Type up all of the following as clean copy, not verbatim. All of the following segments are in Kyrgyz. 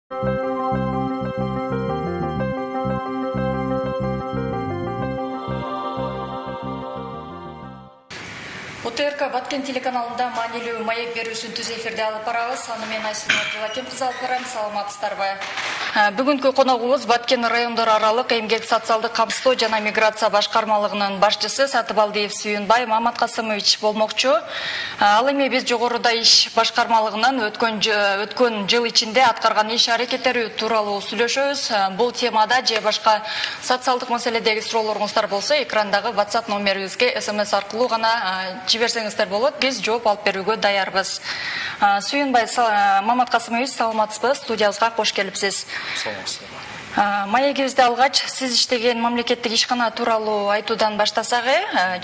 ОТРК Баткен телеканалында маанилүү маек берүүсүн түз эфирде алып барабыз. Аны мен Айсина Абдулаким кызы алып барам. Саламатсыздарбы? Бүгүнкү коногубуз Баткен райондор аралык эмгек социалдык камсыздоо жана миграция башкармалыгынын башчысы Сатыбалдиев Сүйүнбай Маматкасымович болмокчу. Ал эми биз жогоруда иш башкармалыгынын өткөн жыл ичинде аткарган иш аракеттери тууралуу сүйлөшөбүз. Бул темада же башка социалдык маселедеги суроолоруңуздар болсо, экрандагы WhatsApp номерибизге SMS аркылуу гана жиберсеңиздер болот. Биз жооп алып берүүгө даярбыз. Сүйүнбай Маматкасымович, саламатсызбы? Студиябызга кош келипсиз. Маегибизди алгач, сиз иштеген мамлекеттик ишкана тууралуу айтуудан баштасак,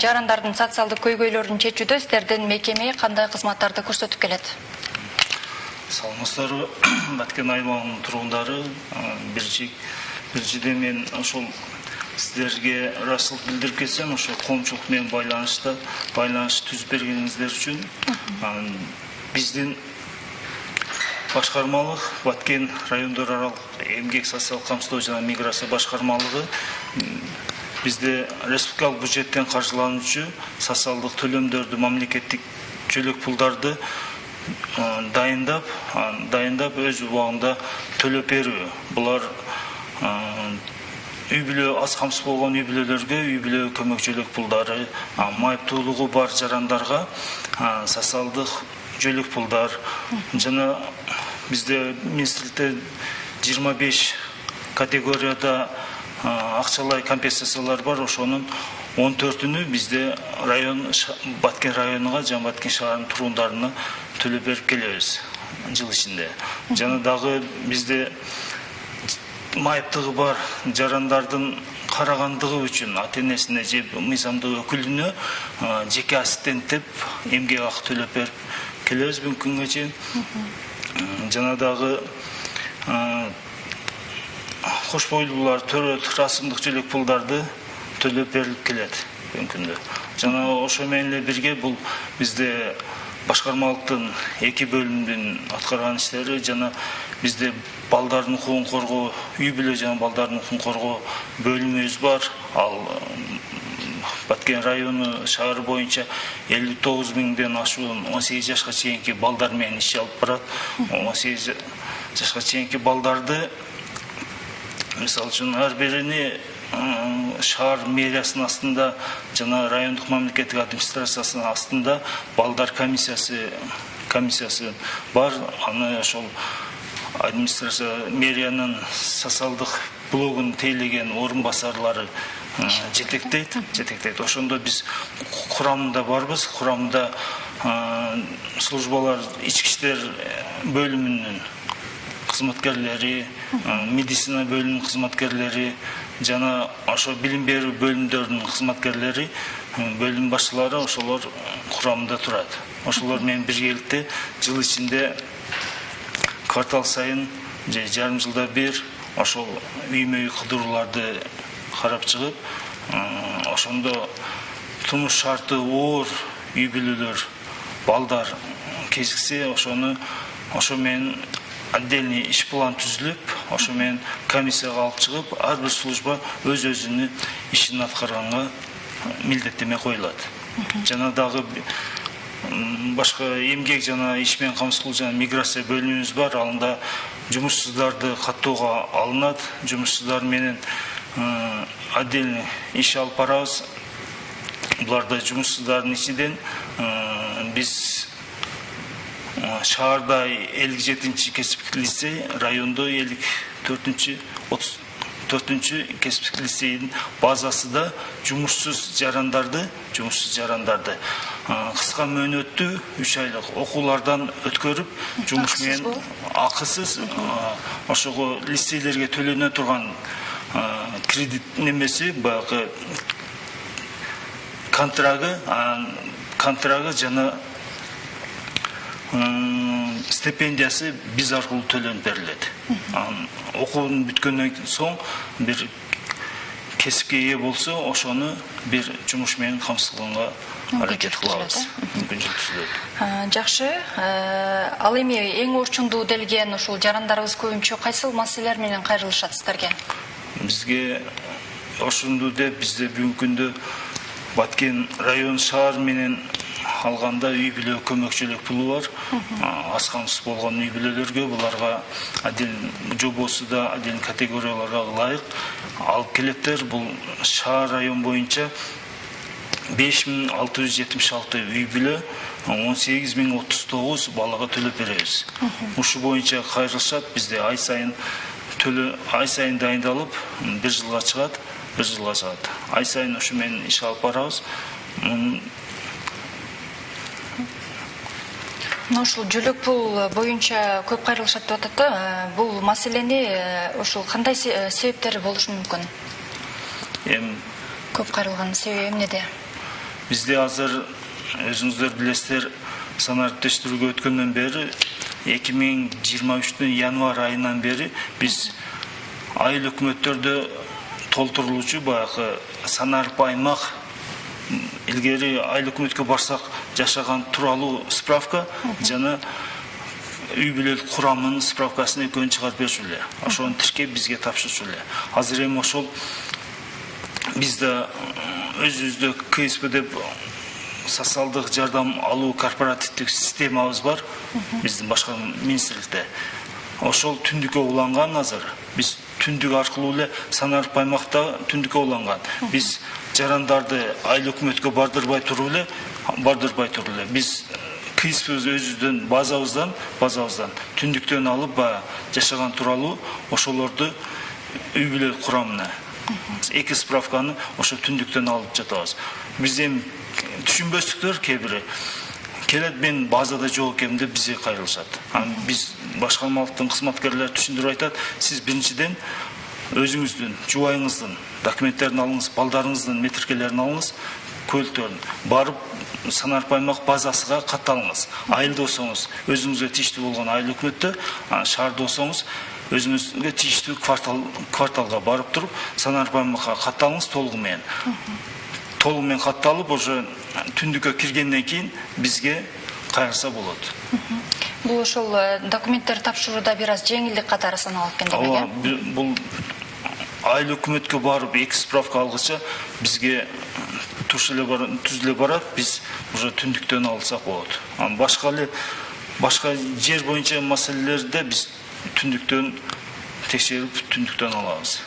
жарандардын социалдык көйгөйлөрүн чечүүдө сиздердин мекеме кандай кызматтарды көрсөтүп келет? Саламатсыздарбы, Баткен аймагынын тургундары. Биринчиден мен ошол сиздерге ыраазычылык билдирип кетсем, ошо коомчулук менен байланыш түзүп бергениңиздер үчүн. Биздин башкармалык Баткен райондор аралык эмгек социалдык камсыздоо жана миграция башкармалыгы бизде республикалык бюджеттен каржылануучу социалдык төлөмдөрдү, мамлекеттик жөлөк пулдарды дайындап өз убагында төлөп берүү. Булар үй бүлө аз камсыз болгон үй бүлөлөргө үй бүлө көмөк жөлөк пулдары, майыптуулугу бар жарандарга социалдык жөлөк пулдар жана бизде министрликте 25 категорияда акчалай компенсациялар бар. Ошонун 14-үнү бизде Баткен районуга жана Баткен шаарынын тургундарына төлөп берип келебиз жыл ичинде. Жана дагы бизде майыптыгы бар жарандардын карагандыгы үчүн ата-энесине же мыйзамдуу өкүлүнө жеке ассистент деп эмгек акы төлөп берип келебиз бүгүнкү күнгө чейин. Жана дагы кош бойлуулар төрөт расымдык жөлөк пулдарды төлөп берилип келет бүгүнкү күндө. Жана ошо менен эле бирге бул бизде башкармалыктын 2 бөлүмүнүн аткарган иштери жана бизде балдардын укугун коргоо, үй бүлө жана балдардын укугун коргоо бөлүмүбүз бар. Ал Баткен району шаары боюнча 59 миңден ашуун 18 жашка чейинки балдар менен иш алып барат. 18 жашка чейинки балдарды мисалы үчүн ар бирини шаар мэриясынын астында жана райондук мамлекеттик администрациясынын астында балдар комиссиясы бар. Аны ошол администрация мэриянын социалдык блогун тейлеген орун басарлары жетектейт. Ошондо биз курамында барбыз. Курамында службалар, ички иштер бөлүмүнүн кызматкерлери, медицина бөлүмүнүн кызматкерлери жана ошо билим берүү бөлүмдөрүнүн кызматкерлери, бөлүм башчылары ошолор курамында турат. Ошолор менен биргеликте жыл ичинде квартал сайын же жарым жылда бир ошол үймө-үй кыдырууларды карап чыгып, ошондо турмуш шарты оор үй бүлөлөр, балдар кезиксе, ошо менен отдельный иш план түзүлүп, ошо менен комиссияга алып чыгып, ар бир служба өз-өзүнүн ишин аткарганга милдеттеме коюлат. Жана дагы башка эмгек жана иш менен камсыздоо жана миграция бөлүмүбүз бар. Алында жумушсуздарды каттоого алынат. Жумушсуздар менен отдельный иш алып барабыз. Буларда жумушсуздардын ичинен биз шаарда 57-чи кесиптик лицей, райондо 54-чү кесиптик лицейдин базасында жумушсуз жарандарды кыска мөөнөттүү 3 айлык окуулардан өткөрүп, жумуш менен акысыз ошого лицейлерге төлөнө турган кредит немеси, баягы контрагы жана стипендиясы биз аркылуу төлөнүп берилет. Окуун бүткөндөн соң бир кесипке ээ болсо, ошону бир жумуш менен камсыздоого аракет кылабыз. Мүмкүнчүлүк түзүлөт. Жакшы. Ал эми эң орчундуу делген ушул жарандарыбыз көбүнчө кайсыл маселелер менен кайрылышат сиздерге? Бизге ошондо деп бизде бүгүнкү күндө Баткен район шаар менен алганда үй бүлө көмөкчүлүк пулу бар. Аз камсыз болгон үй бүлөлөргө буларга отдельный жобосу да отдельный категорияларга ылайык алып келеттер. Бул шаар район боюнча 5676 үй бүлө 18039 балага төлөп беребиз. Ушу боюнча кайрылышат. Бизде ай сайын дайындалып, 1 жылга чыгат. Ай сайын ушу менен иш алып барабыз. Ушул жөлөк пул боюнча көп кайрылышат деп атат да. Бул маселени ушул кандай себептери болушу мүмкүн? Көп кайрылган себеби эмнеде? Бизде азыр өзүңүздөр билесиздер, санариптештирүүгө өткөндөн бери 2023 январь айынан бери биз айыл өкмөттөрдө толтурулуучу баягы санарип аймак, илгери айыл өкмөткө барсак жашаган тууралуу справка жана үй бүлөлүк курамынын справкасын экөөнү чыгарып бериши эле. Ошону тиркеп бизге тапшырышы эле. Азыр эми ошол бизде өзүбүздө КСП деп социалдык жардам алуу корпоративдик системабыз бар. Биздин башка министрликте. Ошол түндүккө уланган азыр. Биз түндүк аркылуу эле санарип аймакта түндүккө уланган. Биз жарандарды айыл өкмөткө бардырбай туруп эле. Биз КСП өзүбүздүн базабыздан түндүктөн алып жашаган тууралуу ошолорду үй бүлөлүк курамына эки справканы ошо түндүктөн алып жатабыз. Биз эми түшүнбөстүктөр кээ бири келет, мен базада жок экенмин деп бизге кайрылышат. Биз башкармалыктын кызматкерлери түшүндүрүп айтат, сиз биринчиден өзүңүздүн жубайыңыздын документтерин алыңыз, балдарыңыздын метиркелерин алыңыз, көлтөрүн барып санарип аймак базасыга катталыңыз. Айылда болсоңуз өзүңүзгө тийиштүү болгон айыл өкмөттө, шаарда болсоңуз өзүңүзгө тийиштүү кварталга барып туруп санарип аймакка катталыңыз толугу менен. Толугу менен катталып, ошо түндүккө киргенден кийин бизге кайрылса болот. Бул ошол документтер тапшырууда бир аз жеңилдик катары саналат экен демек. Бул айыл өкмөткө барып эки справка алгыча бизге түзүлө барат, биз уже түндүктөн алсак болот. Башка жер боюнча маселелерде биз түндүктөн текшерип түндүктөн алабыз.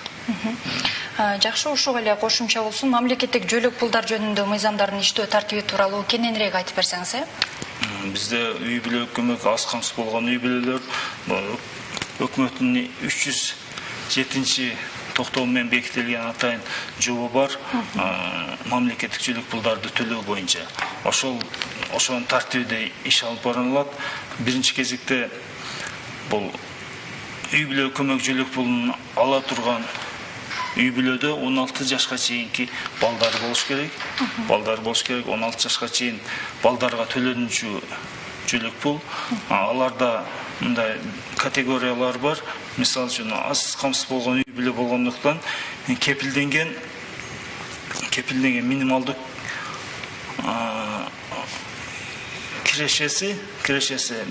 Жакшы, ушуга эле кошумча болсун, мамлекеттик жөлөк пулдар жөнүндө мыйзамдардын иштөө тартиби тууралуу кененирээк айтып берсеңиз. Бизде үй бүлөлүк көмөк аз камсыз болгон үй бүлөлөр өкмөттүн 307 токтоо менен бекитилген атайын жоба бар, мамлекеттик жөлөк пулдарды төлөө боюнча. Ошонун тартибиде иш алып барылат. Биринчи кезекте бул үй бүлө көмөк жөлөк пулун ала турган үй бүлөдө 16 жашка чейинки балдар болуш керек. 16 жашка чейин балдарга төлөнүүчү жөлөк пул. Аларда мындай категориялар бар. Мисалы үчүн аз камсыз болгон үй бүлө болгондуктан кепилденген минималдык кирешеси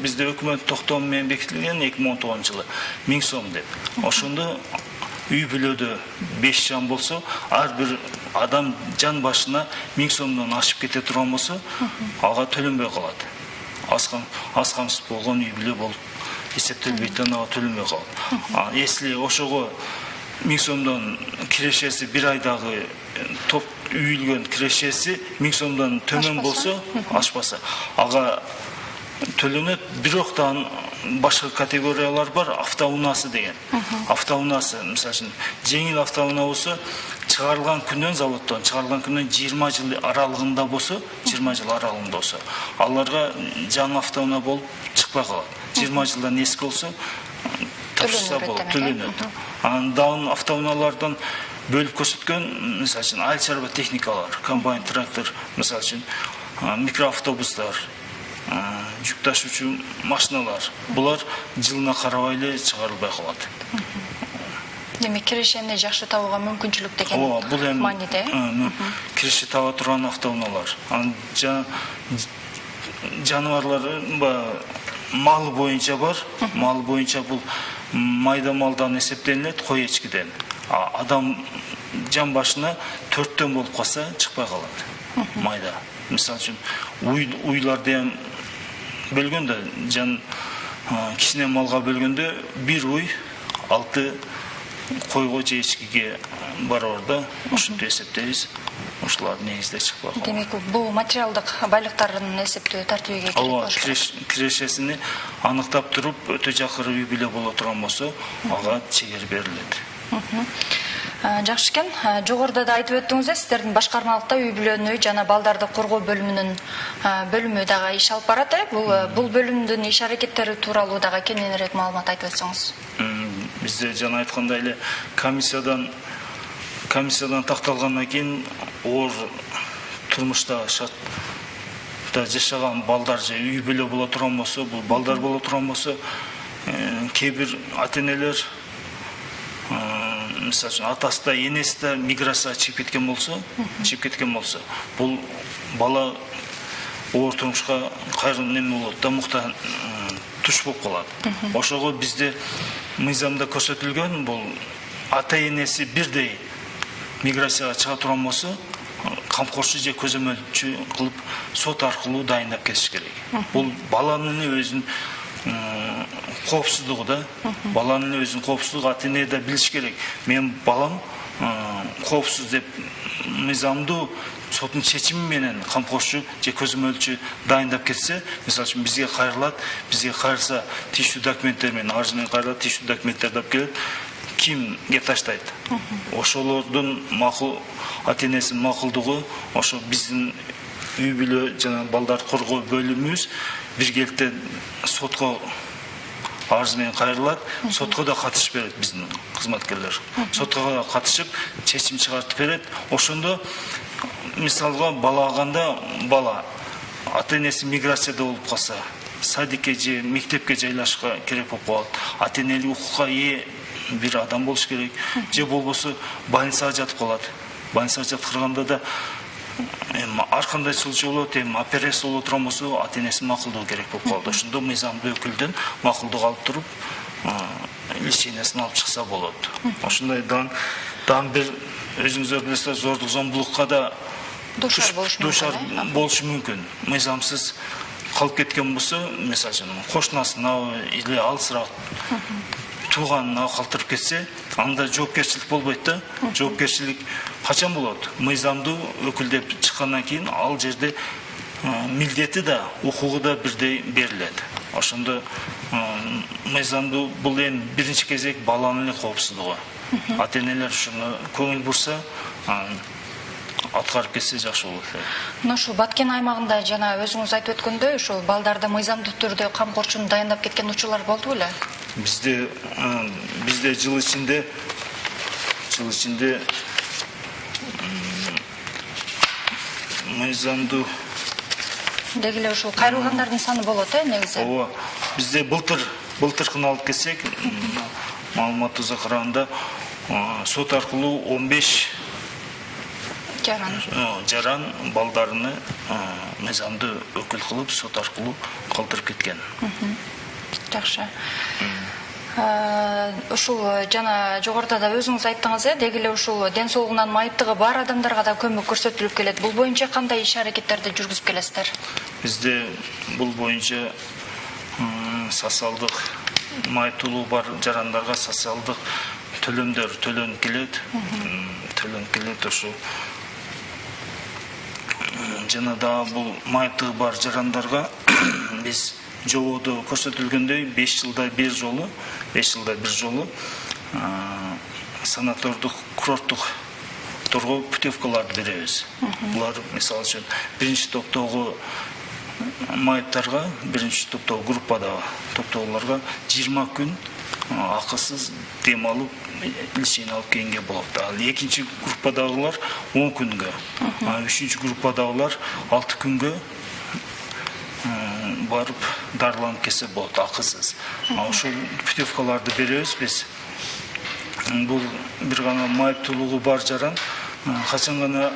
бизде өкмөт токтому менен бекитилген 2019 жылы 1000 сом деп. Ошондо үй бүлөдө 5 жан болсо, ар бир адам жан башына 1000 сомдон ашып кете турган болсо, ага төлөнбөй калат. Аз камсыз болгон үй бүлө болуп эсептелбейт, ага төлөнбөй калат. Если ошого 1000 сомдон кирешеси бир айдагы топ үйүлгөн кирешеси 1000 сомдон төмөн болсо, ашпаса, ага төлөнөт. Бирок да башка категориялар бар, автоунасы деген. Автоунасы, мисалы үчүн, жеңил автоунаа болсо, чыгарылган күндөн заводдон, чыгарылган күндөн 20 жыл аралыгында болсо, аларга жаңы автоунаа болуп чыкпай калат. 20 жылдан эски болсо, тапшырса болот, төлөнөт. Андан автоунаалардан бөлүп көрсөткөн, мисалы үчүн, айыл чарба техникалар, комбайн, трактор, мисалы үчүн, микроавтобустар, жүк ташуучу машиналар. Булар жылына карабай эле чыгарылбай калат. Демек кирешени жакшы табууга мүмкүнчүлүк деген Ооба, бул эми мааниде. киреше таба турган автоунаалар. Анын жаныбарлар малы боюнча бар. Малы боюнча бул майда малдан эсептелинет, кой эчкиден. Адам жан башына 4төн болуп калса чыкпай калат. Майда. Мисалы үчүн уйларды эм бөлгөндө жан кичине малга бөлгөндө бир уй 6 койго же эчкиге барар да. Ушинтип эсептейбиз. Ушулар негизде чыкпай калат. Демек бул материалдык байлыктарын эсептөө тартибиге керек. Кирешесини аныктап туруп өтө жакыры үй бүлө боло турган болсо, ага чегер берилет. Жакшы экен. Жогоруда да айтып өттүңүз, сиздердин башкармалыкта үй бүлөнү жана балдарды коргоо бөлүмүнүн бөлүмү дагы иш алып барат. Бул бөлүмдүн иш аракеттери тууралуу дагы кененирээк маалымат айтып өтсөңүз. Бизде жана айткандай эле комиссиядан такталгандан кийин оор турмушта жашаган балдар же үй бүлө боло турган болсо, бул балдар боло турган болсо, кээ бир ата-энелер мисалы үчүн атасы да энеси да миграцияга чыгып кеткен болсо, бул бала оор турмушка кайрылып неме болот да, мукта туш болуп калат. Ошого бизде мыйзамда көрсөтүлгөн, бул ата-энеси бирдей миграцияга чыга турган болсо, камкорчу же көзөмөлчү кылып сот аркылуу дайындап кетиш керек. Бул баланын өзүнүн коопсуздугу да, баланын өзүнүн коопсуздугу ата-эне да билиш керек. Мен балам коопсуз деп мыйзамдуу соттун чечими менен камкорчу же көзөмөлчү дайындап кетсе, мисалы үчүн бизге кайрылат, бизге кайрылса тийиштүү документтер менен, арыз менен кайрылат, тийиштүү документтерди алып келет, кимге таштайт? Ошолордун макул ата-энесинин макулдугу, ошо биздин үй бүлө жана балдар коргоо бөлүмүбүз биргеликте сотко арыз менен кайрылат, сотко да катышып берет биздин кызматкерлер. Сотко да катышып, чечим чыгартып берет. Ошондо мисалга бала алганда, бала ата-энеси миграцияда болуп калса, садикке же мектепке жайлашка керек болуп калат. Ата-энелик укукка ээ бир адам болуш керек. Же болбосо больницага жатып калат. Больницага жаткырганда да ар кандай случай болот, операция боло турган болсо, ата-энесинин макулдугу керек болуп калат. Ошондо мыйзамдуу өкүлдөн макулдук алып туруп, лечениясын алып чыкса болот. Ошондой дан бир өзүңүздөр билесиздер, зордук зомбулукка да душар болушу мүмкүн. Мыйзамсыз калып кеткен болсо, мисалы үчүн кошунасына или алысыраак тууганына калтырып кетсе, анда жоопкерчилик болбойт да. Жоопкерчилик качан болот? Мыйзамдуу өкүл деп чыккандан кийин ал жерде милдети да, укугу да бирдей берилет. Ошондо мыйзамдуу бул эми биринчи кезек баланын коопсуздугу. Ата-энелер ушуну көңүл бурса, аткарып кетсе жакшы болот. Ушу Баткен аймагында жана өзүңүз айтып өткөндөй, ушул балдарды мыйзамдуу түрдө камкорчуну дайындап кеткен учурлар болду беле? Bizde жыл içinde мыйзамдуу деги эле ушул кайрылгандардын саны болот, негизи. Ооба, бизде былтыркын алып келсек, маалыматыбызга караганда сот аркылуу 15 жаран балдарыны мыйзамдуу өкүл кылып сот аркылуу калтырып кеткен. Жакшы. Ушул жана жогоруда да өзүңүз айттыңыз, деги эле ушул ден соолугунан майыптыгы бар адамдарга да көмөк көрсөтүлүп келет. Бул боюнча кандай иш аракеттерди жүргүзүп келесиздер? Бизде бул боюнча социалдык майыптуулугу бар жарандарга социалдык төлөмдөр төлөнүп келет. Ошо жана да бул майыптыгы бар жарандарга биз жободо көрсөтүлгөндөй 5 жылда бир жолу санатордук курорттук торгоо путевкаларды беребиз. Булар мисалы үчүн биринчи топтогу майыптарга, биринчи топтогу группадагы топтогуларга 20 күн акысыз дем алып, лечение алып келгенге болот. Ал экинчи группадагылар 10 күнгө, үчүнчү группадагылар 6 күнгө барып дарыланып келсе болот акысыз. Ошол путевкаларды беребиз биз. бул бир гана майыптуулугу бар жаран качан гана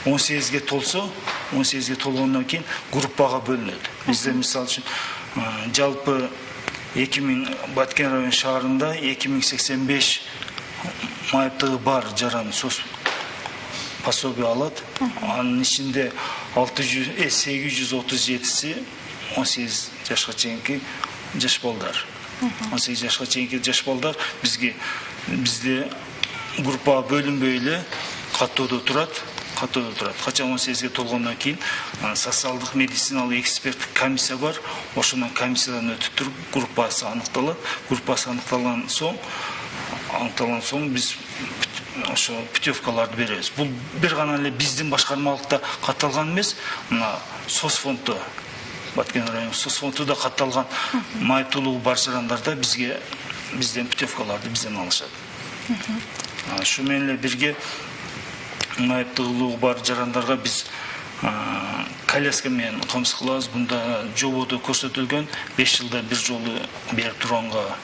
18-ге толсо, 18-ге толгондон кийин группага бөлүнөт. Бизде мисалы үчүн жалпы 2000 Баткен район шаарында 2085 майыптыгы бар жаран сос пособие алат. Анын ичинде 837-си 18 жашка чейинки жаш балдар. 18 жашка чейинки жаш балдар бизде группага бөлүнбөй эле каттоодо турат. Качан 18-ге толгондон кийин социалдык медициналык эксперттик комиссия бар. Ошонун комиссиядан өтүп туруп группасы аныкталат. Группасы аныкталган соң биз ошо путевкаларды беребиз. Бул бир гана эле биздин башкармалыкта катталган эмес, мына соцфонддо Баткен район соцфонддо катталган майыптуулугу бар жарандарда бизден путевкаларды бизден алышат. Шу менен эле бирге майыптуулугу бар жарандарга биз коляска менен камсыз кылабыз. Бунда жободо көрсөтүлгөн 5 жылда бир жолу берип турганга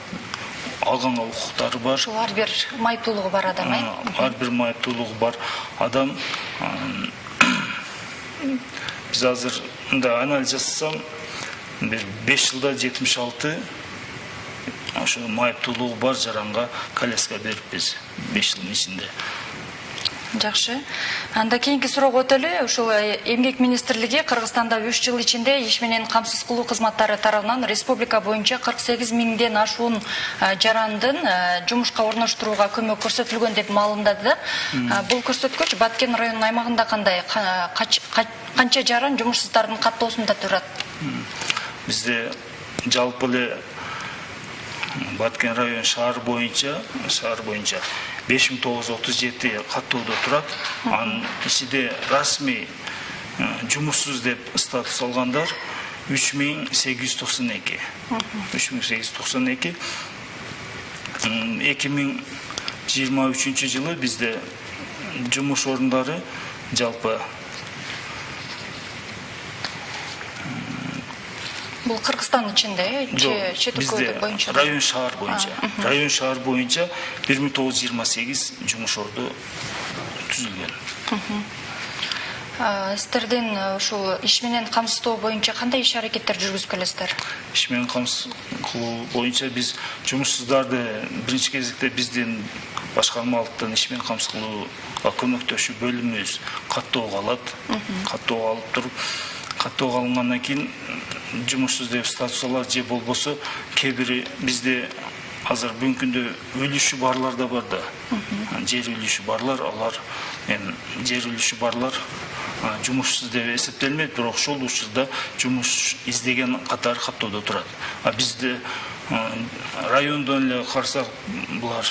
алганга укуктары бар. Ошол ар бир майыптуулугу бар адам, Ар бир майыптуулугу бар адам. Биз азыр мында анализ жасасам, бир 5 жылда 76 ошо майыптуулугу бар жаранга коляска бериппиз 5 жылдын ичинде. Жакшы. Анда кийинки суроого өтөлү. Ушул Эмгек министрлиги Кыргызстанда 3 жыл ичинде иш менен камсыз кылуу кызматтары тарабынан республика боюнча 48 миңден ашуун жарандын жумушка орноштурууга көмөк көрсөтүлгөн деп маалымдады. Бул көрсөткүч Баткен районунун аймагында кандай, канча жаран жумушсуздардын каттоосунда турат? Бизде жалпы эле Баткен район шаар боюнча 5937 каттоодо турат. Анын ичинде расмий жумушсуз деп статус алгандар 3892. 3892. 2023 жылы бизде жумуш орундары жалпы Бул Кыргызстан ичинде, чет өлкөлөр боюнча? Район шаар боюнча. Район шаар боюнча 1928 жумуш орду түзүлгөн. Сиздердин ушул иш менен камсыздоо боюнча кандай иш аракеттер жүргүзүп келесиздер? Иш менен камсыз кылуу боюнча биз жумушсуздарды биринчи кезекте биздин башкармалыктын иш менен камсыз кылууга көмөктөшүү бөлүмүбүз каттоого алат. Каттоого алып туруп, каттоого алынгандан кийин жумушсуз деп статус алат же болбосо кээ бири бизде азыр бүгүнкү күндө үлүшү барлар да бар да. Жер үлүшү барлар, алар жер үлүшү барлар жумушсуз деп эсептелмейт, бирок ошол учурда жумуш издеген катары каттоодо турат. Бизде райондон эле карасак булар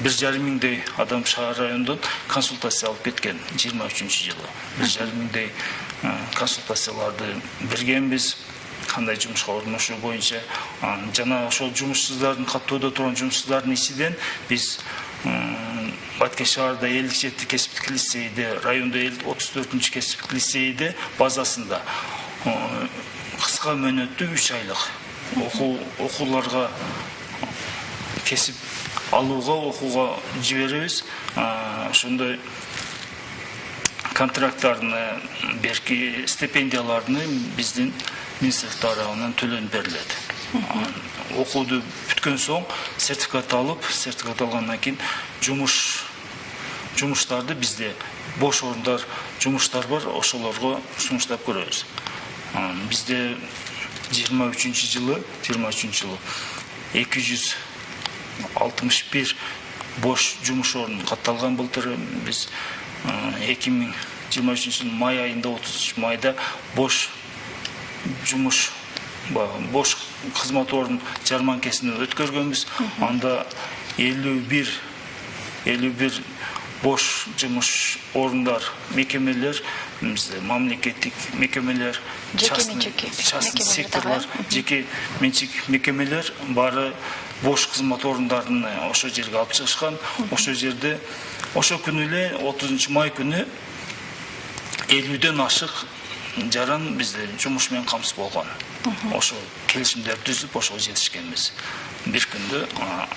1,5 миңдей адам шаар райондон консультация алып кеткен 23 жылы. 1,5 миңдей консультацияларды бергенбиз. Кандай жумушка орношуу боюнча жана ошол жумушсуздардын каттоодо турган жумушсуздардын ичинен биз Баткен шаарда 57 кесиптик лицейде, райондо 34 кесиптик лицейде базасында кыска мөөнөттүү 3 айлык окууларга кесип алууга, окууга жиберебиз. Ошондой контракттарын, берки стипендияларын биздин министрлик тарабынан төлөнүп берилет. Окууду бүткөн соң сертификат алып, сертификат алгандан кийин жумуштарды бизде бош орундар, жумуштар бар, ошолорго сунуштап көрөбүз. Бизде 23 жылы 261 бош жумуш орун катталган. Былтыр биз 2023 жылдын май айында 30 майда бош жумуш, бош кызмат орун жарманкесин өткөргөнбүз. Анда 51 бош жумуш орундар, мекемелер, бизде мамлекеттик мекемелер, частный секторлор, жеке менчик мекемелер баары бош кызмат орундарын ошо жерге алып чыгышкан. Ошо жерде ошо күнү эле 30 май күнү 50ден ашык жаран бизде жумуш менен камсыз болгон. Ошо келишимдерди түзүп ошого жетишкенбиз. Бир күндө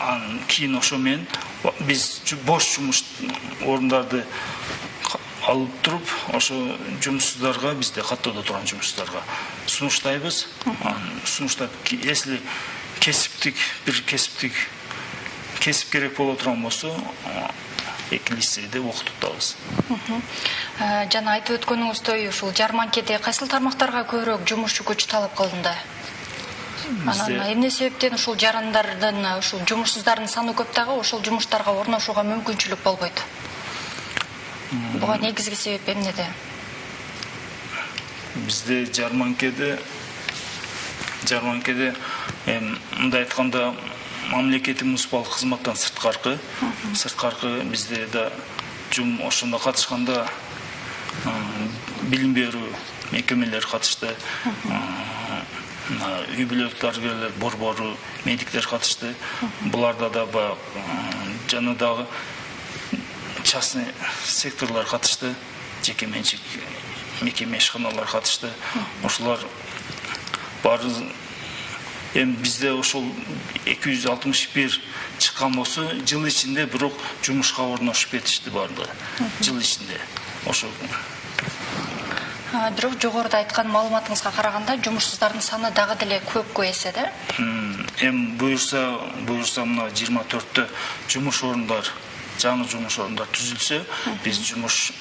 анан кийин ошо менен Biz boş жұмыс орындарды алып тұрып, ошо жұмыссыздарга, бізде каттоодо турган жұмыссыздарға сунуштайбыз. Сунуштап, если кесиптик кесип керек боло турган болсо, эки лицейде окутуп атабыз. Жана айтып өткөнүңүздөй, ушул жарманкеде кайсыл тармактарга көбүрөөк жумушчу күч талап кылынды? Анан эмне себептен ушул жарандардын, ушул жумушсуздардын саны көп дагы ошол жумуштарга орношууга мүмкүнчүлүк болбойт? Буга негизги себеп эмнеде? Бизде жарманкеде мындай айтканда мамлекеттик муниципалдык кызматтан сырткаркы бизде да ошондо катышканда билим берүү мекемелери катышты, үй бүлөлүк дарыгерлер борбору, медиктер катышты. Буларда да жана дагы частный секторлар катышты, жеке менчик мекеме ишканалар катышты. Ошолар баары бизде ошол 261 чыккан болсо, жыл ичинде бирок жумушка орношуп кетишти баардыгы. Жыл ичинде. Ошо бирок жогоруда айткан маалыматыңызга караганда жумушсуздардын саны дагы деле көпкө эсе да? Буюрса мына 24 жумуш орундар, жаңы жумуш орундар түзүлсө, биз жумуш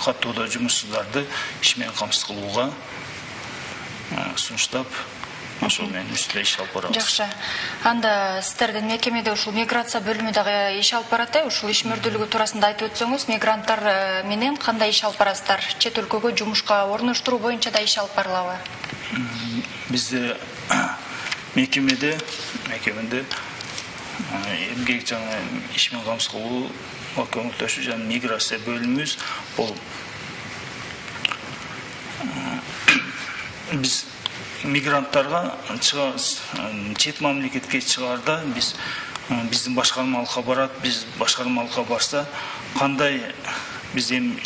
каттоодо жумуссуздарды иш менен камсыз кылууга сунуштап, ошол менен үстүнө иш алып барабыз. Жакшы. Анда сиздердин мекемеде ушул миграция бөлүмү дагы иш алып барат. Ушул иш мүрдүүлүгү туурасында айтып өтсөңүз, мигранттар менен кандай иш алып барасыздар? Чет өлкөгө жумушка орноштуруу боюнча да иш алып барылабы? Бизде мекемеде эмгек жана иш менен камсыз кылуу, көмөктөшүү жана миграция бөлүмүбүз болуп, биз мигранттарга чет мамлекетке чыгаарда биздин башкармалыкка барат. Биз башкармалыкка барса, кандай биздин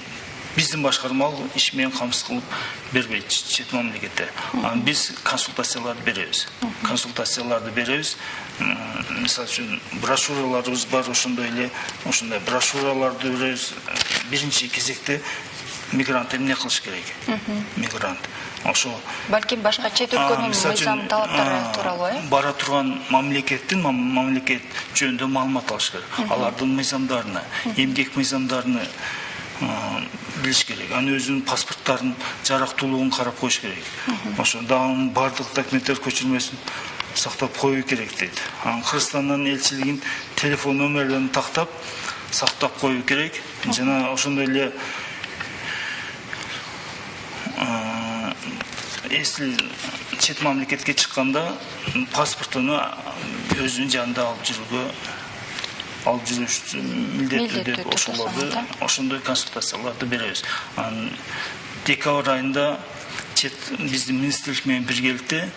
башкармалык иш менен камсыз кылып бербейт чет мамлекетте. Биз консультацияларды беребиз. Мисалы үчүн брошюраларыбыз бар, ошондой брошюраларды беребиз. Биринчи кезекте мигрант эмне кылыш керек? Мигрант ошо балким башка чет өлкөнүн мыйзам талаптары тууралуу, бара турган мамлекет жөнүндө маалымат алыш керек. Алардын мыйзамдарын, эмгек мыйзамдарын билиш керек. Аны өзүнүн паспорттарын жарактуулугун карап коюш керек. Ошо дагы бардык документтер көчүрмөсүн сактап коюу керек дейт. Кыргызстандын элчилигинин телефон номерлерин тактап сактап коюу керек. Жана ошондой эле если чет мамлекетке чыкканда паспортуну өзүнүн жанында алып жүрүш милдеттүү деп ошондой консультацияларды беребиз. Декабрь айында биздин министрлик менен биргеликте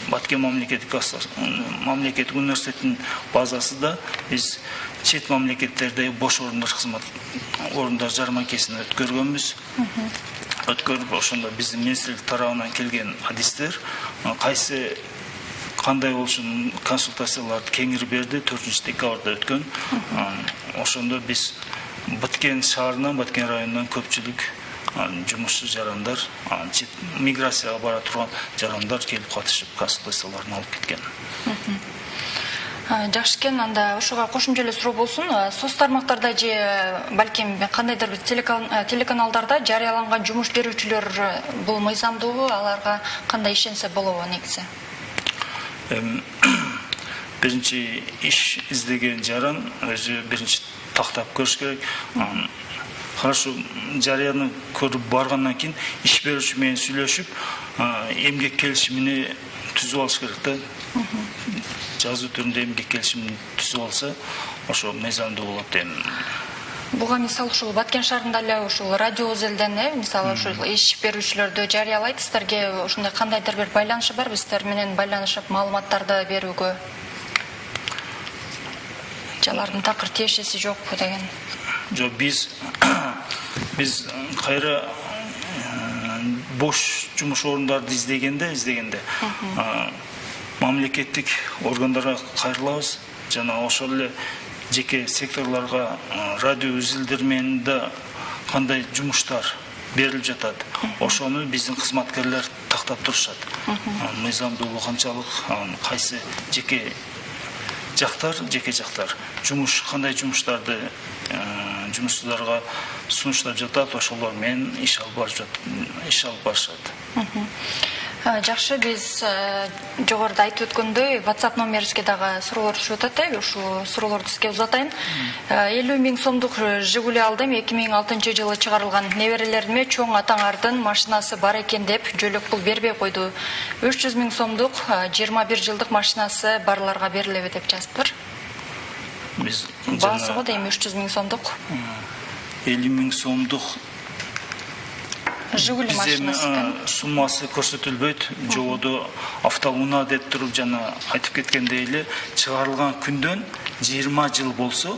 Баткен мамлекеттик университетинин базасында биз чет мамлекеттерде бош орундар жарманкесин өткөргөнбүз. Өткөрүп, ошондо биздин министрлик тарабынан келген адистер кандай болушун консультацияларды кеңири берди. 4-декабрда өткөн. Ошондо биз Баткен шаарынан, Баткен районунан көпчүлүк жумушсуз жарандар, миграцияга бара турган жарандар келип катышып консультацияларын алып кеткен. Жакшы экен, анда ошого кошумча эле суроо болсун. Соц тармактарда же балким кандайдыр бир телеканалдарда жарыяланган жумуш берүүчүлөр бул мыйзамдуубу, аларга кандай ишенсе болобу негизи? Биринчи иш издеген жаран өзү биринчи тактап көрүш керек. Хорошо, жарыяны көрүп баргандан кийин иш берүүчү менен сүйлөшүп, эмгек келишимини түзүп алыш керек да. Жазуу түрүндө эмгек келишимин түзүп алса, ошо мыйзамдуу болот дейм. Буга мисалы ушул Баткен шаарында эле ушул радио өзелден мисалы ушул иш берүүчүлөрдү жарыялайт, сиздерге ушундай кандайдыр бир байланышы барбы, сиздер менен байланышып маалыматтарды берүүгө? Жалардын такыр тиешеси жокпу деген? Жок, биз кайра бош жумуш орундарды издегенде мамлекеттик органдарга кайрылабыз. Жана ошол эле жеке секторларга радио изилдирменде кандай жумуштар берилип жатат, ошону биздин кызматкерлер тактап турушат. Мыйзамдуулугу канчалык, кайсы жеке жактар жумуш кандай жумуштарды жумушчуларга сунуштап жатат, ошолор менен иш алып барышат. Жакшы, биз жогоруда айтып өткөндөй WhatsApp номерибизге дагы суроолор түшүп атат. Ушул суроолорду сизге узатайын. 50 000 сомдук Жигули алдым. 2006 жылы чыгарылган. Неберелериме чоң атаңардын машинасы бар экен деп жөлөк пул бербей койду. 300 000 сомдук 21 жылдык машинасы барларга берилеби деп жазыптыр. Биз баасыгы дейм 300 000 сомдук. 50 000 сомдук Жигули машинасы суммасы көрсөтүлбөйт. Жогоду автоунаа деп туруп жана айтып кеткендей эле чыгарылган күндөн 20 жыл болсо,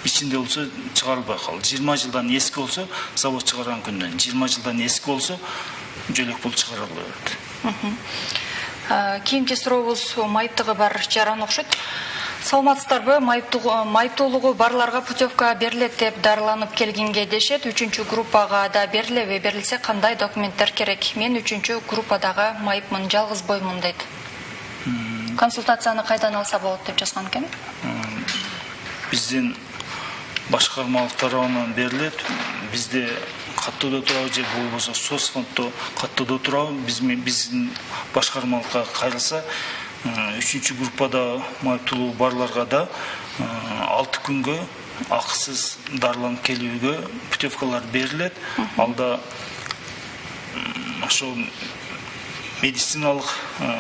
ичинде болсо чыгарылбай калды. 20 жылдан эски болсо, завод чыгарган күндөн 20 жылдан эски болсо жөлөк пул чыгарыла берет. Кийинки сурообуз майыптыгы бар жаран окшойт. Саламатсыздарбы? Майыптуулугу барларга путевка берилет деп дарыланып келгенге дешет. 3-чү группага да берилеби? Берилсе кандай документтер керек? Мен 3-чү группадагы майыпмын, жалгыз боймун дейт. Консультацияны кайдан алса болот деп жазган экен. Биздин башкармалык тарабынан берилет. Бизде каттоодо турабы же болбосо соцфонддо каттоодо турабы биздин башкармалыкка кайрылса 3-чү группада майыптуулугу барларга да 6 күнгө акысыз дарыланып келүүгө путевкалар берилет. Алда ошол медициналык,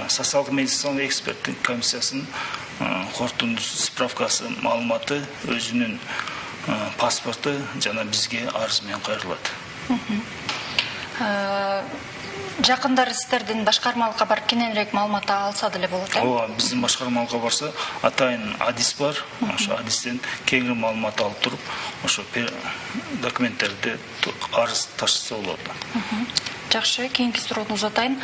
социалдык медициналык эксперттин комиссиясынын корутунду справкасы, маалыматы, өзүнүн паспорту жана бизге арыз менен кайрылат. Жакындар сиздердин башкармалыкка барып кененирээк маалымат алса деле болот. Ооба, биздин башкармалыкка барса, атайын адис бар. Ошо адистен кеңири маалымат алып туруп, ошо документтерди арыз таштаса болот. Жакшы, кийинки суроону узатайын.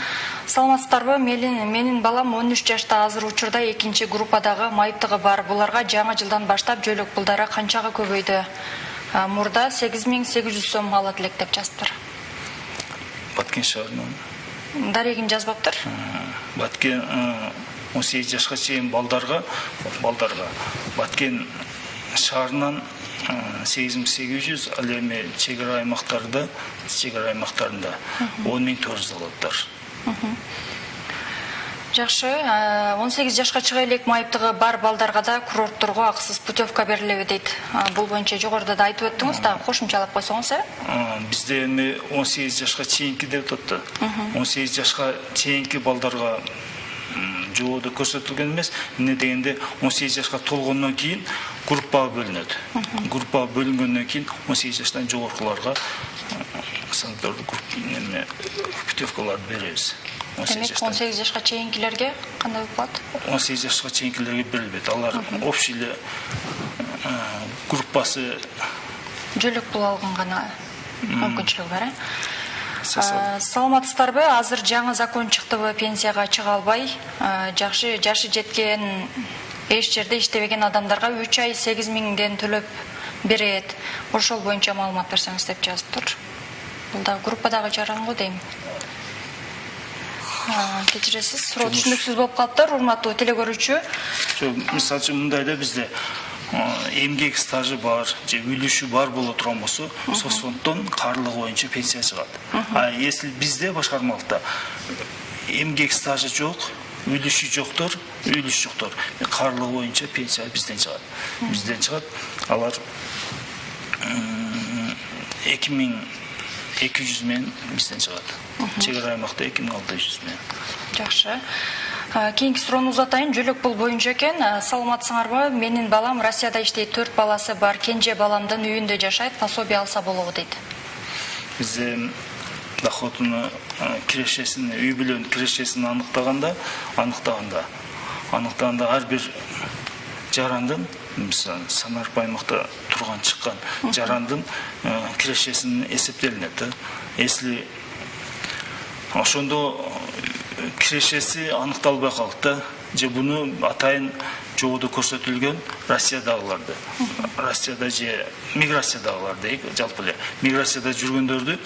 Саламатсыздарбы? Менин балам 13 жашта, азыр учурда 2-чи группадагы майыптыгы бар. Буларга жаңы жылдан баштап жөлөк пулдары канчага көбөйдү? Мурда 8800 сом алат элек деп жазыптыр. Баткен шаарынан. Дарегин жазбаптыр. Баткен 18 жашка чейин балдарга Баткен шаарынан 8800, ал эми чегара аймактарында 10400 алаттар. Жакшы, 18 жашка чыга элек майыптыгы бар балдарга да курортторго акысыз путевка берилеби дейт. Бул боюнча жогоруда да айтып өттүңүз, дагы кошумчалап койсоңуз. Бизде эми 18 жашка чейинки деп атты. 18 жашка чейинки балдарга жогоруда көрсөтүлгөн эмес. Эмне дегенде 18 жашка толгондон кийин группага бөлүнөт. Группага бөлүнгөндөн кийин 18 жаштан жогоркуларга санатордук путевкалар беребиз. Демек 18 жашка чейинкилерге кандай болот? 18 жашка чейинкилерге берилбейт. Алар общий эле группасы жөлөк пул алган гана мүмкүнчүлүгү бар. Саламатсыздарбы? Азыр жаңы закон чыктыбы, пенсияга чыга албай, жашы жеткен, эч жерде иштебеген адамдарга 3 ай 8000ден төлөп берет. Ошол боюнча маалымат берсеңиз деп жазыптыр. Бул да группадагы жаран го дейм. Кечиресиз, суроо түшүнүксүз болуп калыптыр, урматтуу телекөрүүчү. Мисалы үчүн мындайда бизде эмгек стажы бар, же үлүшү бар боло турган болсо, соцфонддон каарылыгы боюнча пенсия чыгат. А если бизде башкармалыкта эмгек стажы жок, үлүшү жоктор, каарылыгы боюнча пенсия бизден чыгат. Алар 2200 менен бизден чыгат. Чегара аймакта 2600 менен. Жакшы. Кийинки суроону узатайын. Жөлөк пул боюнча экен. Саламатсыңарбы? Менин балам Россияда иштейт, 4 баласы бар. Кенже баламдын үйүндө жашайт, пособие алса болобу дейт. Бизде доходуну кирешесин, үй бүлөнүн кирешесин аныктаганда ар бир жарандын, мисалы Самарып аймакта турган чыккан жарандын кирешесин эсептелинет. Если ошондо кирешеси аныкталбай калды, же буну атайын жободо көрсөтүлгөн Россиядагыларды, Россияда же миграциядагыларды, жалпы эле миграцияда жүргөндөрдү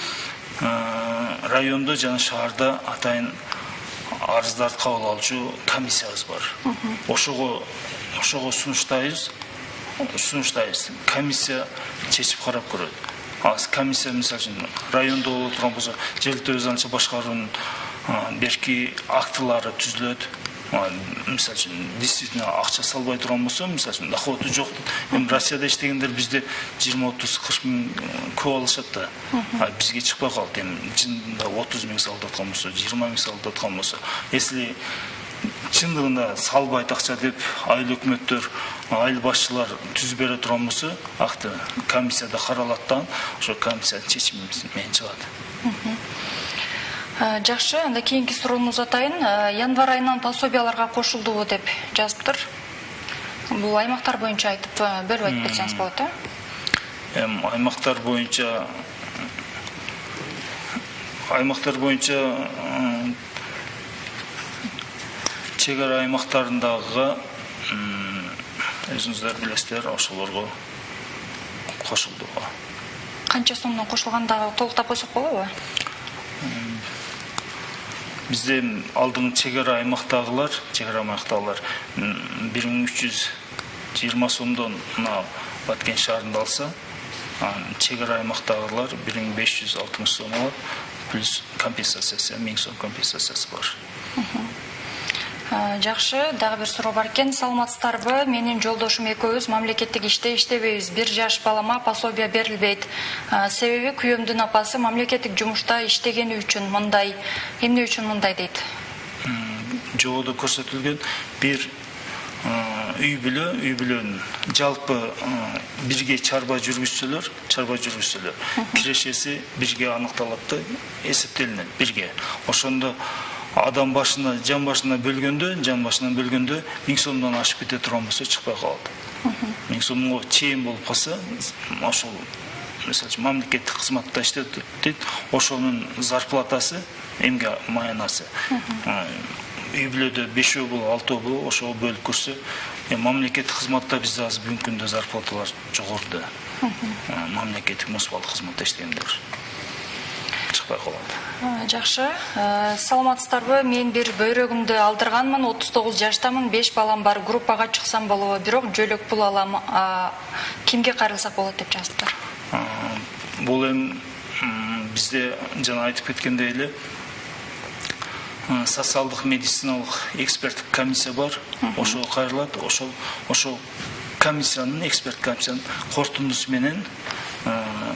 райондо жана шаарда атайын арыздарды кабыл алчу комиссиябыз бар. Ошого сунуштайбыз. Комиссия чечип карап көрөт. Комиссия мисалы үчүн райондо болуп турган болсо, жергиликтүү өз аңчы башкаруунун берки актылары түзүлөт. Мисалы үчүн действительно акча салбай турган болсо, мисалы үчүн доходу жок. Эми Россияда иштегендер бизде 20-30-40 миң көп алышат да. Бизге чыкпай калат. Эми чындыгында 30 миң салып аткан болсо, 20 миң салып аткан болсо, если чындыгында салбайт акча деп айыл өкмөттөр, айыл башчылар түзүп бере турган болсо, акты комиссияда каралаттан, ошо комиссиянын чечими менен чыгат. Жакшы, анда кийинки суроону атайын. Январь айынан пособияларга кошулдубу деп жазыптыр. Бул аймактар боюнча айтып бөлүп айтып берсеңиз болот, Аймактар боюнча чек ара аймактарындагы өзүңүздөр билесиздер, ошолорго кошулду. Канча сомдон кошулгандыгы толуктап койсок болобу? Bizde aldığın çegara аймактагылар 1320 сомдон Баткен шаарында алса, чегара аймактагылар 1560 сом алат, плюс компенсациясы, 1000 сом компенсациясы бар. Жакшы, дагы бир суроо бар экен. Саламатсыздарбы? Менин жолдошум экөөбүз мамлекеттик иште иштебейбиз. 1 жаш балама пособия берилбейт. Себеби күйөөмдүн апасы мамлекеттик жумушта иштегени үчүн мындай. Эмне үчүн мындай дейт? Жободо көрсөтүлгөн бир үй бүлөнүн жалпы бирге чарба жүргүзсөлөр, кирешеси бирге аныкталат да, эсептелинет бирге. Ошондо адам башына, жан башына бөлгөндө 1000 сомдон ашып кете турган болсо чыкпай калат. 1000 сомго чейин болуп калса, ошол мисалы үчүн мамлекеттик кызматта иштеп дейт, ошонун зарплатасы, эмге маянасы. Үй бүлөдө 5 боло, 6 боло, ошого бөлүп көрсө, мамлекеттик кызматта бизде азыр бүгүнкү күндө зарплаталар жогору. Мамлекеттик муниципалдык кызматта иштегендер чыкпай калат. Жакшы, саламатсыздарбы? Мен бир бөйрөгүмдү алдырганмын, 39 жаштамын, 5 балам бар, группага чыксам болобу, бирок жөлөк пул алам. Кимге кайрылсак болот деп жазыптыр? Бул эми бизде жана айтып кеткендей эле социалдык медициналык эксперттик комиссия бар. Ошого кайрылат, ошол комиссиянын, эксперт комиссиянын корутундусу менен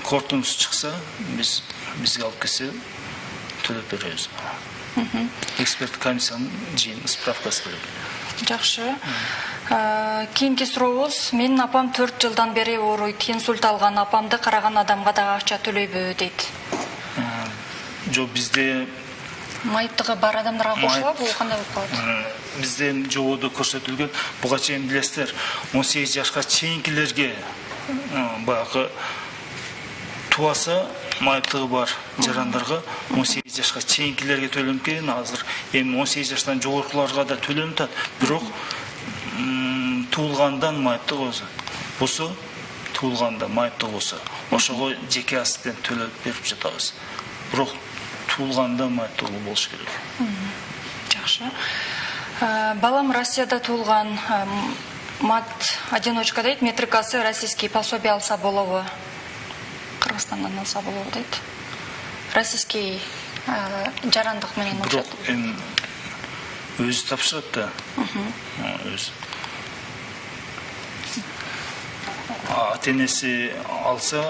корутундусу чыкса, бизге алып келсе төлөп беребиз. Эксперт комиссиянын жыйын справкасы керек. Жакшы. Кийинки сурообуз, менин апам 4 жылдан бери ооруйт, инсульт алган. Апамды караган адамга дагы акча төлөйбү дейт. Жок, бизде майыптыгы бар адамдарга кошулат, бул кандай болуп калат? Бизде жободо көрсөтүлгөн, буга чейин билесиздер, 18 жашка чейинкилерге баягы туаса майыптыгы бар жарандарга 18 жашка чейинкилерге төлөнүп келген. Азыр эми 18 жаштан жогоркуларга да төлөнүп атат. Бирок туулгандан майыптыгы болсо, ошого жеке ассистент төлөп берип жатабыз. Бирок туулганда майыптыгы болуш керек. Жакшы. Балам Россияда туулган, мат одиночка дейт, метрикасы российский пособие алса болобу? Кыргызстандан алса болобу дейт. Российский жарандык менен учат. Бирок эми өзү тапшырат да. Өзү. Ата-энеси алса,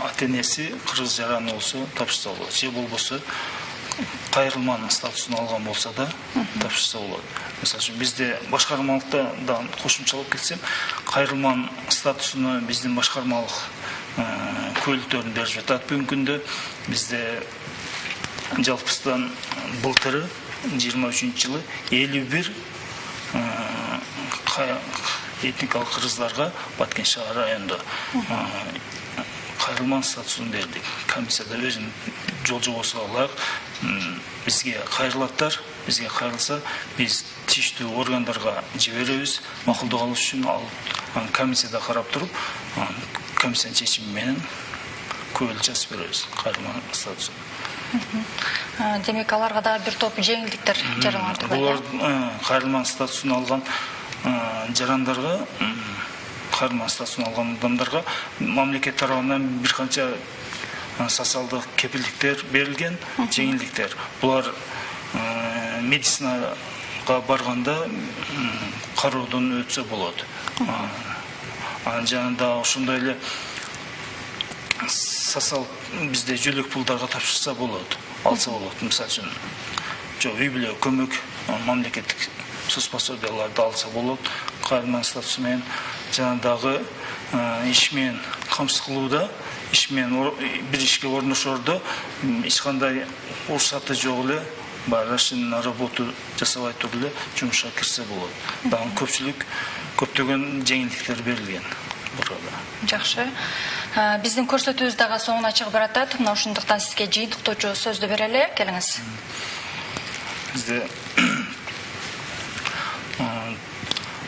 ата-энеси кыргыз жараны болсо тапшырса болот. Же болбосо кайрылманын статусун алган болсо да тапшырса болот. Мисалы үчүн бизде башкармалыкта да кошумчалап кетсем, кайрылман статусуну биздин башкармалык көйлүктөрүн берип жатат. Бүгүнкү күндө бизде жалпысынан былтыры 23-жылы 51 этникалык кыргыздарга Баткен шаар районунда кайрылман статусун бердик. Комиссияда өзүнүн жол жобосуна ылайык бизге кайрылаттар, бизге кайрылса биз тийиштүү органдарга жиберебиз. Макулдук алыш үчүн ал комиссияда карап туруп, комиссиянын чечими менен көбөлүк жазып беребиз кайрылма статусун. Демек аларга да бир топ жеңилдиктер жараланды. Булар кайрылма статусун алган жарандарга, кайрылма статусун алган адамдарга мамлекет тарабынан бир канча социалдык кепилдиктер берилген, жеңилдиктер. Булар медицинага барганда кароодон өтсө болот. Жанында ошондой эле социал бизде жөлөк пулдарга тапшырса болот, алса болот. Мисалы үчүн, үй бүлө көмөк мамлекеттик соц пособияларды алса болот. Кайрылма статусу менен жанагы иш менен камсыз кылууда, иш менен бир ишке орношордо эч кандай уруксаты жок эле, расчетный работу жасабай туруп эле жумушка кирсе болот. Дагы көптөгөн жеңилдиктер берилген burada. Жакшы. Биздин көрсөтүүбүз дагы соңуна чыгып баратат. Мына ошондуктан сизге жыйынтыктоочу сөздү берели. Келиңиз. Бизде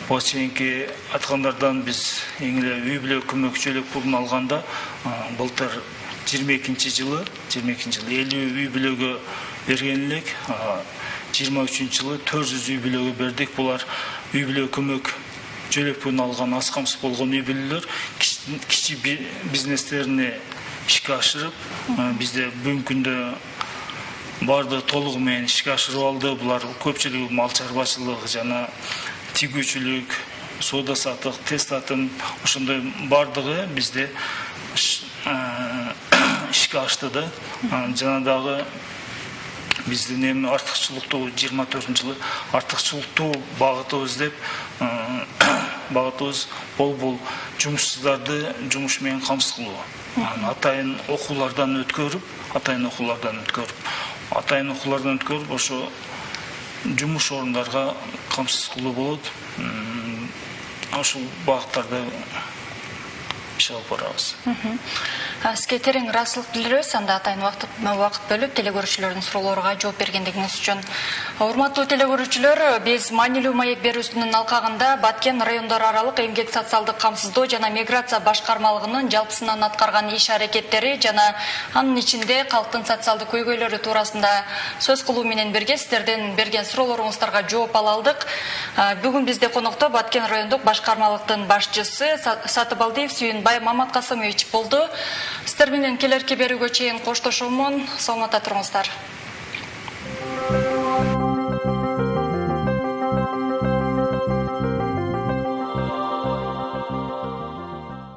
Боченки аткандардан биз эң эле үй бүлө көмөкчүлүк пулун алганда былтыр 22-жылы 50 үй бүлөгө берген элек, 23-жылы 400 үй бүлөгө бердик. Булар үй бүлө көмөк жөлөк пулун алган аз камсыз болгон үй бүлөлөр кичи бизнестерини ишке ашырып, бизде бүгүнкү күндө барды толугу менен ишке ашырып алды. Булар көпчүлүгү мал чарбачылык жана тигүүчүлүк, соода саттык, тест атым, ошондой бардыгы бизде ишке ашты да. Жана дагы биздин эми артыкчылыктуу 24-жылы артыкчылыктуу багытыбыз деп багытыбыз бол жумушсуздарды жумуш менен камсыз кылуу. Атайын окуулардан өткөрүп, ошо жумуш орундарга камсыз кылуу болот. Ошол багыттарда иш алып барабыз. Сизге терең ыраазычылык билдиребиз. Анда атайын убакыт бөлүп телекөрүүчүлөрдүн суроолоруна жооп бергендигиңиз үчүн. Урматтуу телекөрүүчүлөр, биз маанилүү маек берүүсүнүн алкагында Баткен райондор аралык эмгек социалдык камсыздоо жана миграция башкармалыгынын жалпысынан аткарган иш аракеттери жана анын ичинде калктын социалдык көйгөйлөрү туурасында сөз кылуу менен бирге сиздердин берген суроолоруңуздарга жооп ала алдык. Бүгүн бизде конокто Баткен райондук башкармалыктын башчысы Сатыбалдиев Сүйүнбай Маматкасымович болду. Сиздер менен келерки берүүгө чейин коштошомун. Саламатта туруңуздар.